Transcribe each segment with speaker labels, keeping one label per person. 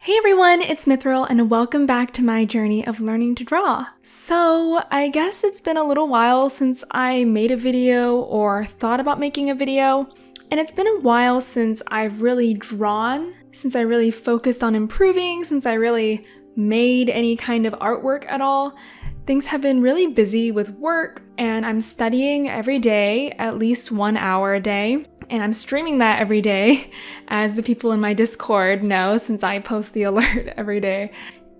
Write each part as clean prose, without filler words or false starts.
Speaker 1: Hey everyone, it's Mithrilda and welcome back to my journey of learning to draw. So I guess it's been a little while since I made a video or thought about making a video, and it's been a while since I've really drawn, since I really focused on improving, since I really made any kind of artwork at all. Things have been really busy with work, and I'm studying every day, at least 1 hour a day, and I'm streaming that every day, as the people in my Discord know since I post the alert every day.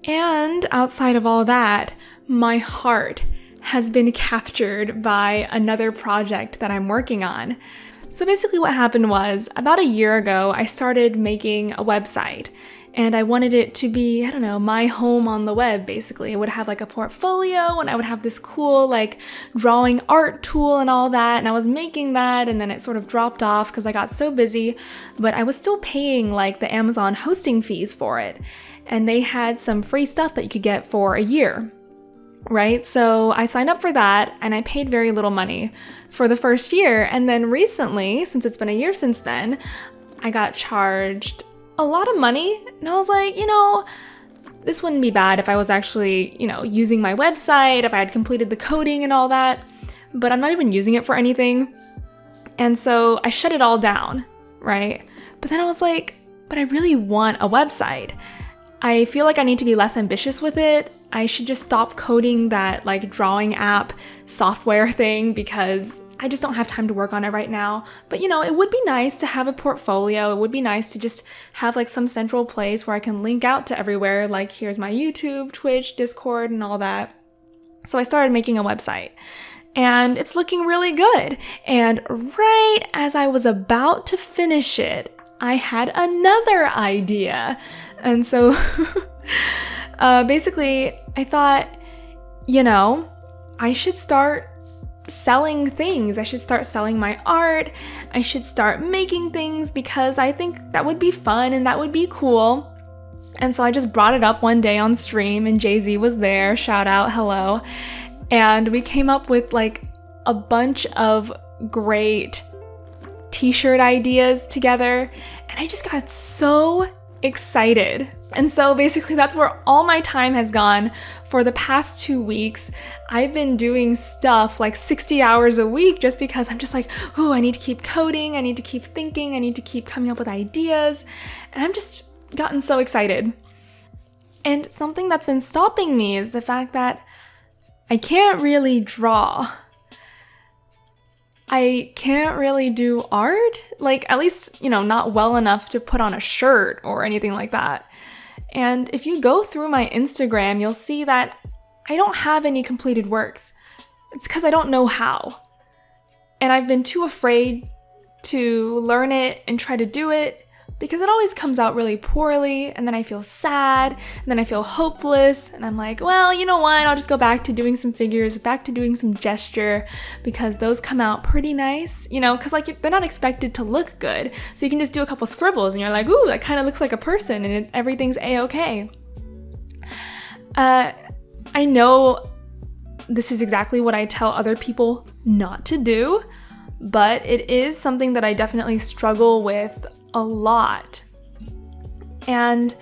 Speaker 1: And outside of all that, my heart has been captured by another project that I'm working on. So basically what happened was, about a year ago, I started making a website. And I wanted it to be, my home on the web, basically. It would have like a portfolio, and I would have this cool like drawing art tool and all that. And I was making that, and then it sort of dropped off because I got so busy. But I was still paying like the Amazon hosting fees for it. And they had some free stuff that you could get for a year, right? So I signed up for that, and I paid very little money for the first year. And then recently, since it's been a year since then, I got charged a lot of money, and I was like, this wouldn't be bad if I was actually, using my website, if I had completed the coding and all that, but I'm not even using it for anything. And so I shut it all down, right? But then I was like, but I really want a website. I feel like I need to be less ambitious with it. I should just stop coding that like drawing app software thing because I just don't have time to work on it right now. But it would be nice to have a portfolio. It would be nice to just have like some central place where I can link out to everywhere. Like here's my YouTube, Twitch, Discord, and all that. So I started making a website, and it's looking really good. And right as I was about to finish it, I had another idea. And so basically I thought, I should start selling things. I should start selling my art. I should start making things because I think that would be fun and that would be cool. And so I just brought it up one day on stream, and Jay-Z was there. Shout out, hello. And we came up with like a bunch of great t-shirt ideas together, and I just got so excited. And so basically that's where all my time has gone for the past 2 weeks. I've been doing stuff like 60 hours a week just because I'm just like, I need to keep coding, I need to keep thinking, I need to keep coming up with ideas. And I'm just gotten so excited. And something that's been stopping me is the fact that I can't really draw. I can't really do art, like at least, not well enough to put on a shirt or anything like that. And if you go through my Instagram, you'll see that I don't have any completed works. It's because I don't know how. And I've been too afraid to learn it and try to do it because it always comes out really poorly, and then I feel sad, and then I feel hopeless, and I'm like, well, you know what, I'll just go back to doing some figures, back to doing some gesture, because those come out pretty nice, because like they're not expected to look good, so you can just do a couple scribbles, and you're like, ooh, that kind of looks like a person, and everything's a-okay. I know this is exactly what I tell other people not to do, but it is something that I definitely struggle with a lot. And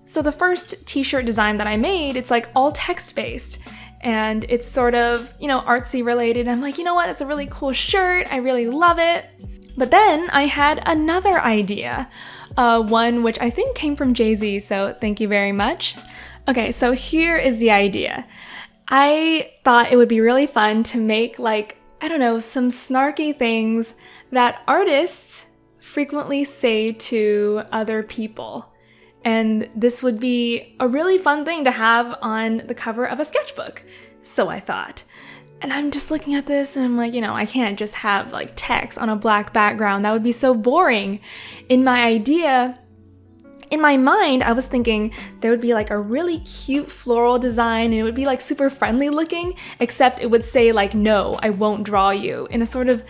Speaker 1: so the first t-shirt design that I made, it's like all text-based, and it's sort of, artsy related. I'm like, what? It's a really cool shirt. I really love it. But then I had another idea, one which I think came from Jay-Z, so thank you very much. Okay, so here is the idea. I thought it would be really fun to make like, some snarky things that artists frequently say to other people. And this would be a really fun thing to have on the cover of a sketchbook. So I thought. And I'm just looking at this and I'm like, I can't just have like text on a black background. That would be so boring. In my mind, I was thinking there would be like a really cute floral design, and it would be like super friendly looking, except it would say like, no, I won't draw you, in a sort of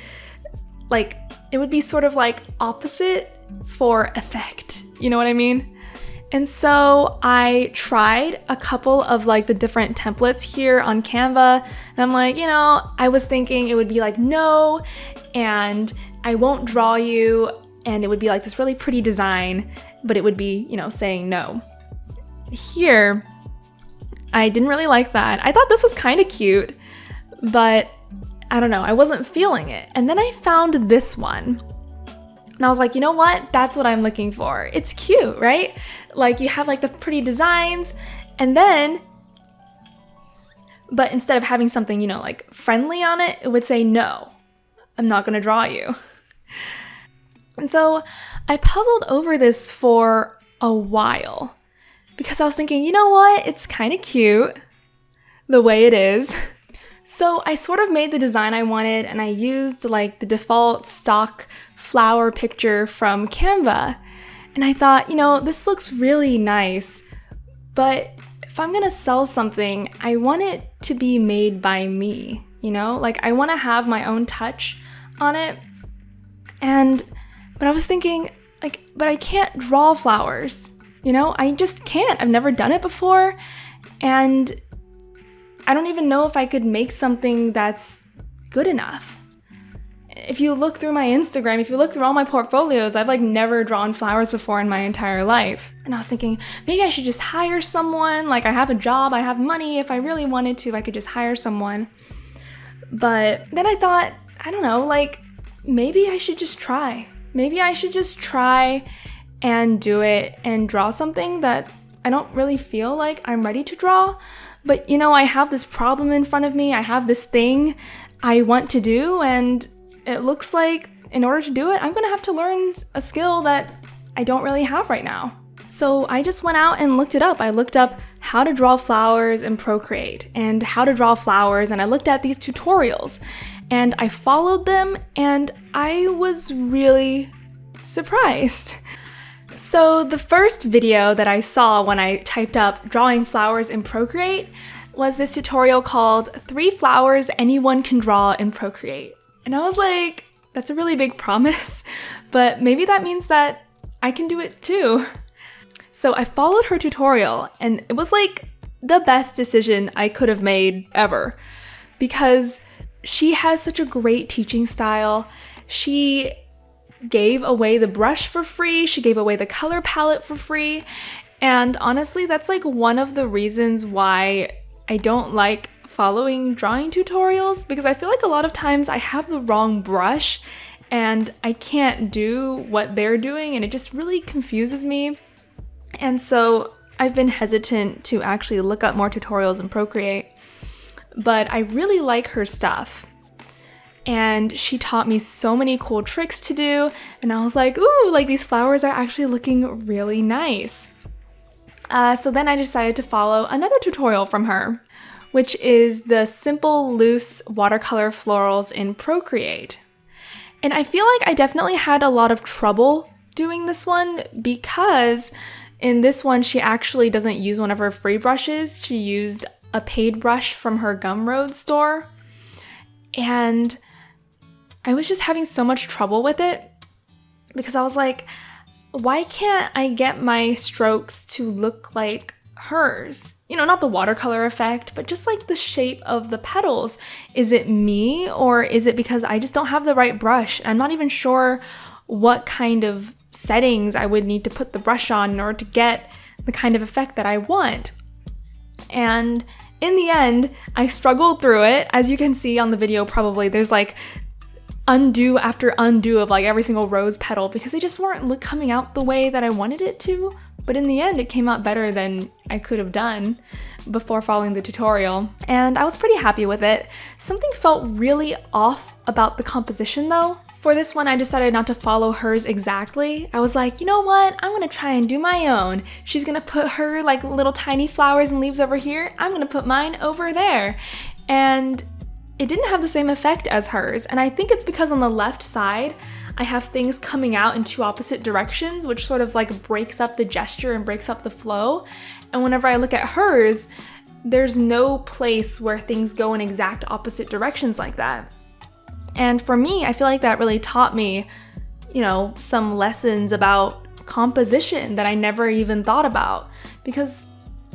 Speaker 1: like, it would be sort of like opposite for effect. You know what I mean? And so I tried a couple of like the different templates here on Canva, and I'm like, I was thinking it would be like, no, and I won't draw you, and it would be like this really pretty design, but it would be, saying no. here, I didn't really like that. I thought this was kind of cute, but I don't know, I wasn't feeling it. And then I found this one. And I was like, you know what? That's what I'm looking for. It's cute, right? Like you have like the pretty designs, and then, but instead of having something, you know, like friendly on it, it would say, no, I'm not gonna draw you. And so I puzzled over this for a while because I was thinking, you know what? It's kind of cute the way it is. So I sort of made the design I wanted, and I used like the default stock flower picture from Canva. And I thought, you know, this looks really nice, but if I'm gonna sell something, I want it to be made by me, you know? Like I wanna have my own touch on it. But I was thinking, like, but I can't draw flowers, you know? I just can't. I've never done it before, and I don't even know if I could make something that's good enough. If you look through my Instagram, if you look through all my portfolios, I've like never drawn flowers before in my entire life. And I was thinking, maybe I should just hire someone. Like I have a job, I have money. If I really wanted to, I could just hire someone. But then I thought, I don't know, like maybe I should just try. Maybe I should just try and do it and draw something that I don't really feel like I'm ready to draw. But you know, I have this problem in front of me. I have this thing I want to do, and it looks like in order to do it, I'm gonna have to learn a skill that I don't really have right now. So I just went out and looked it up. I looked up how to draw flowers in Procreate and how to draw flowers, and I looked at these tutorials and I followed them, and I was really surprised. So the first video that I saw when I typed up drawing flowers in Procreate was this tutorial called 3 Flowers Anyone Can Draw in Procreate. And I was like, that's a really big promise, but maybe that means that I can do it too. So I followed her tutorial, and it was like the best decision I could have made ever, because she has such a great teaching style. She gave away the brush for free, she gave away the color palette for free, and honestly, that's like one of the reasons why I don't like following drawing tutorials, because I feel like a lot of times I have the wrong brush and I can't do what they're doing, and it just really confuses me. And so I've been hesitant to actually look up more tutorials in Procreate, but I really like her stuff. And she taught me so many cool tricks to do, and I was like, ooh, like these flowers are actually looking really nice. So then I decided to follow another tutorial from her, which is the simple loose watercolor florals in Procreate. And I feel like I definitely had a lot of trouble doing this one, because in this one she actually doesn't use one of her free brushes. She used a paid brush from her Gumroad store, and I was just having so much trouble with it because I was like, why can't I get my strokes to look like hers? You know, not the watercolor effect, but just like the shape of the petals. Is it me, or is it because I just don't have the right brush? I'm not even sure what kind of settings I would need to put the brush on in order to get the kind of effect that I want. And in the end, I struggled through it. As you can see on the video, probably there's like undo after undo of like every single rose petal because they just weren't coming out the way that I wanted it to. But in the end, it came out better than I could have done before following the tutorial, and I was pretty happy with it. Something felt really off about the composition though. For this one, I decided not to follow hers exactly. I was like, you know what? I'm gonna try and do my own. She's gonna put her like little tiny flowers and leaves over here. I'm gonna put mine over there. And it didn't have the same effect as hers, and I think it's because on the left side, I have things coming out in 2 opposite directions, which sort of like breaks up the gesture and breaks up the flow. And whenever I look at hers, there's no place where things go in exact opposite directions like that. And for me, I feel like that really taught me, you know, some lessons about composition that I never even thought about. Because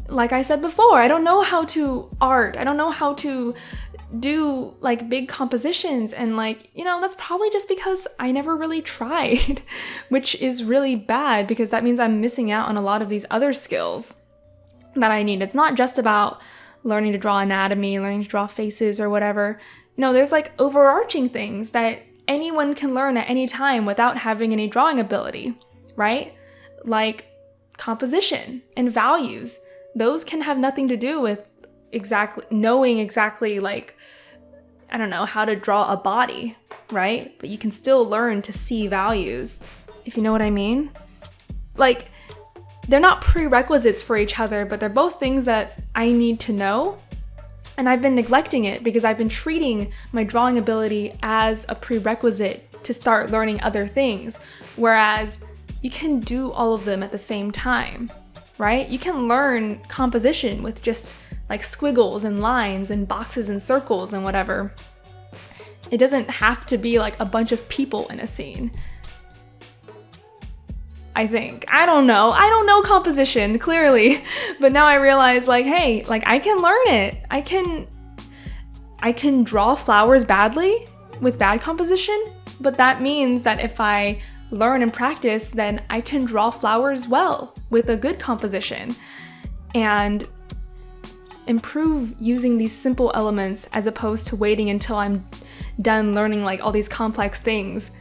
Speaker 1: like I said before, I don't know how to art. I don't know how to do like big compositions, and like, you know, that's probably just because I never really tried, which is really bad because that means I'm missing out on a lot of these other skills. that I need. It's not just about learning to draw anatomy, learning to draw faces or whatever. You know, there's like overarching things that anyone can learn at any time without having any drawing ability, right? Like composition and values. Those can have nothing to do with knowing exactly like, I don't know, how to draw a body, right? But you can still learn to see values, if you know what I mean. Like, they're not prerequisites for each other, but they're both things that I need to know. And I've been neglecting it because I've been treating my drawing ability as a prerequisite to start learning other things. Whereas you can do all of them at the same time, right? You can learn composition with just like squiggles and lines and boxes and circles and whatever. It doesn't have to be like a bunch of people in a scene. I think. I don't know composition, clearly. But now I realize like, hey, like I can learn it. I can draw flowers badly with bad composition, but that means that if I learn and practice, then I can draw flowers well with a good composition and improve using these simple elements as opposed to waiting until I'm done learning like all these complex things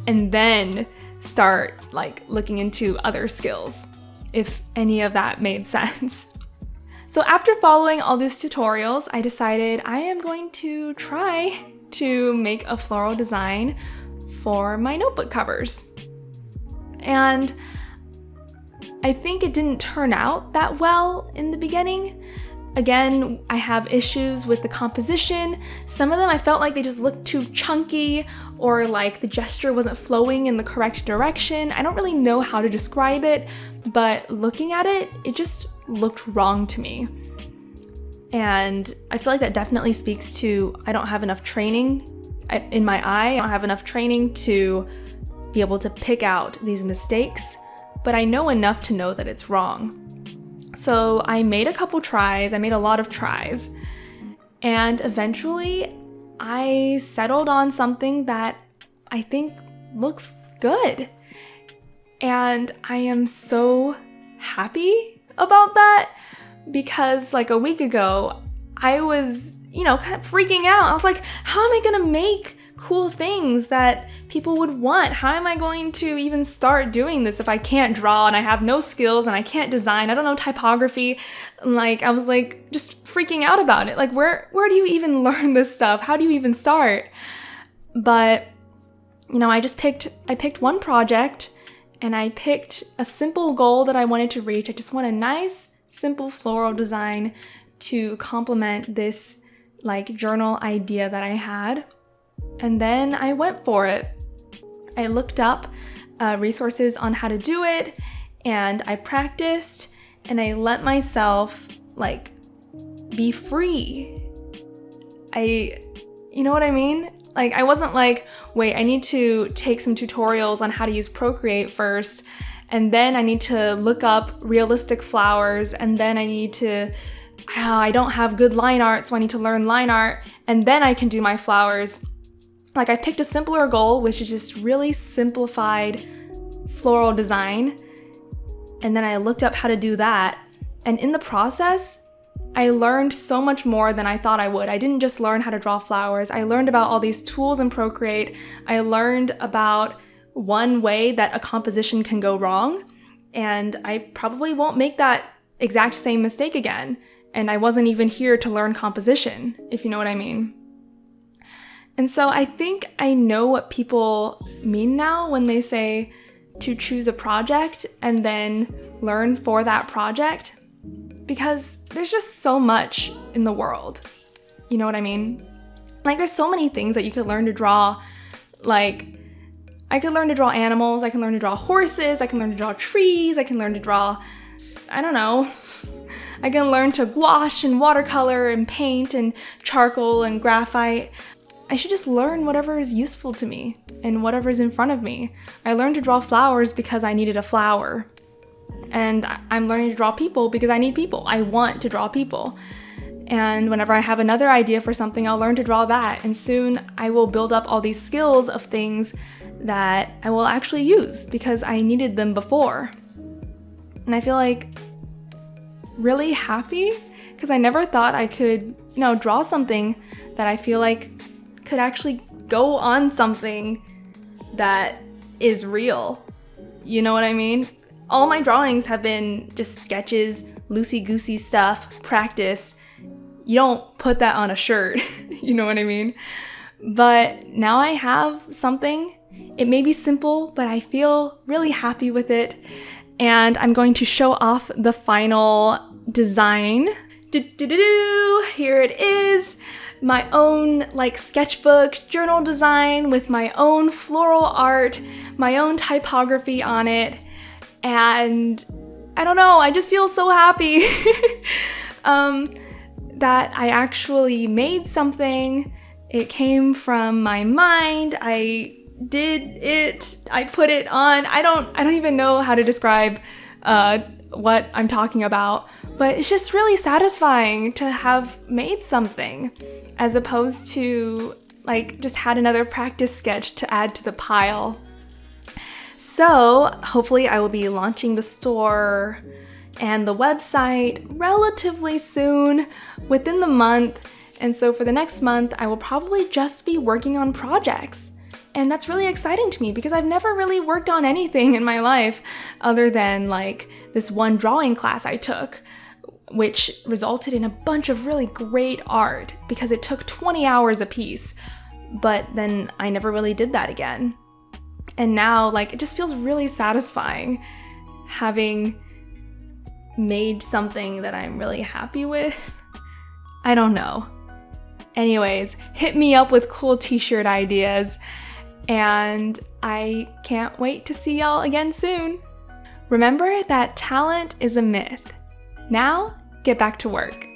Speaker 1: and then start like looking into other skills, if any of that made sense. So after following all these tutorials, I decided I am going to try to make a floral design for my notebook covers. And I think it didn't turn out that well in the beginning. Again, I have issues with the composition. Some of them I felt like they just looked too chunky or like the gesture wasn't flowing in the correct direction. I don't really know how to describe it, but looking at it, it just looked wrong to me. And I feel like that definitely speaks to I don't have enough training in my eye. I don't have enough training to be able to pick out these mistakes, but I know enough to know that it's wrong. So I made a couple tries, I made a lot of tries, and eventually I settled on something that I think looks good. And I am so happy about that because like a week ago, I was, kind of freaking out. I was like, how am I gonna make cool things that people would want? How am I going to even start doing this if I can't draw and I have no skills and I can't design? I don't know typography. Like I was like just freaking out about it. Like where do you even learn this stuff? How do you even start? But I picked one project and I picked a simple goal that I wanted to reach. I just want a nice simple floral design to complement this like journal idea that I had. And then I went for it. I looked up resources on how to do it, and I practiced, and I let myself like be free. You know what I mean? Like I wasn't like, wait, I need to take some tutorials on how to use Procreate first, and then I need to look up realistic flowers, and then I need to, I don't have good line art, so I need to learn line art, and then I can do my flowers. Like I picked a simpler goal, which is just really simplified floral design. And then I looked up how to do that. And in the process, I learned so much more than I thought I would. I didn't just learn how to draw flowers. I learned about all these tools in Procreate. I learned about one way that a composition can go wrong. And I probably won't make that exact same mistake again. And I wasn't even here to learn composition, if you know what I mean. And so I think I know what people mean now when they say to choose a project and then learn for that project, because there's just so much in the world. You know what I mean? Like there's so many things that you could learn to draw. Like I could learn to draw animals, I can learn to draw horses, I can learn to draw trees, I can learn to draw, I don't know. I can learn to gouache and watercolor and paint and charcoal and graphite. I should just learn whatever is useful to me and whatever's in front of me. I learned to draw flowers because I needed a flower. And I'm learning to draw people because I need people. I want to draw people. And whenever I have another idea for something, I'll learn to draw that. And soon I will build up all these skills of things that I will actually use because I needed them before. And I feel like really happy because I never thought I could, draw something that I feel like could actually go on something that is real. You know what I mean? All my drawings have been just sketches, loosey-goosey stuff, practice. You don't put that on a shirt, you know what I mean? But now I have something. It may be simple, but I feel really happy with it. And I'm going to show off the final design. Here it is. My own sketchbook journal design with my own floral art, my own typography on it. And I don't know, I just feel so happy that I actually made something. It came from my mind. I did it. I put it on. I don't even know how to describe what I'm talking about, but it's just really satisfying to have made something as opposed to just had another practice sketch to add to the pile. So hopefully I will be launching the store and the website relatively soon, within the month. And so for the next month, I will probably just be working on projects. And that's really exciting to me because I've never really worked on anything in my life other than this one drawing class I took, which resulted in a bunch of really great art because it took 20 hours a piece. But then I never really did that again. And now it just feels really satisfying having made something that I'm really happy with. I don't know. Anyways, hit me up with cool t-shirt ideas, and I can't wait to see y'all again soon. Remember that talent is a myth. Now, get back to work.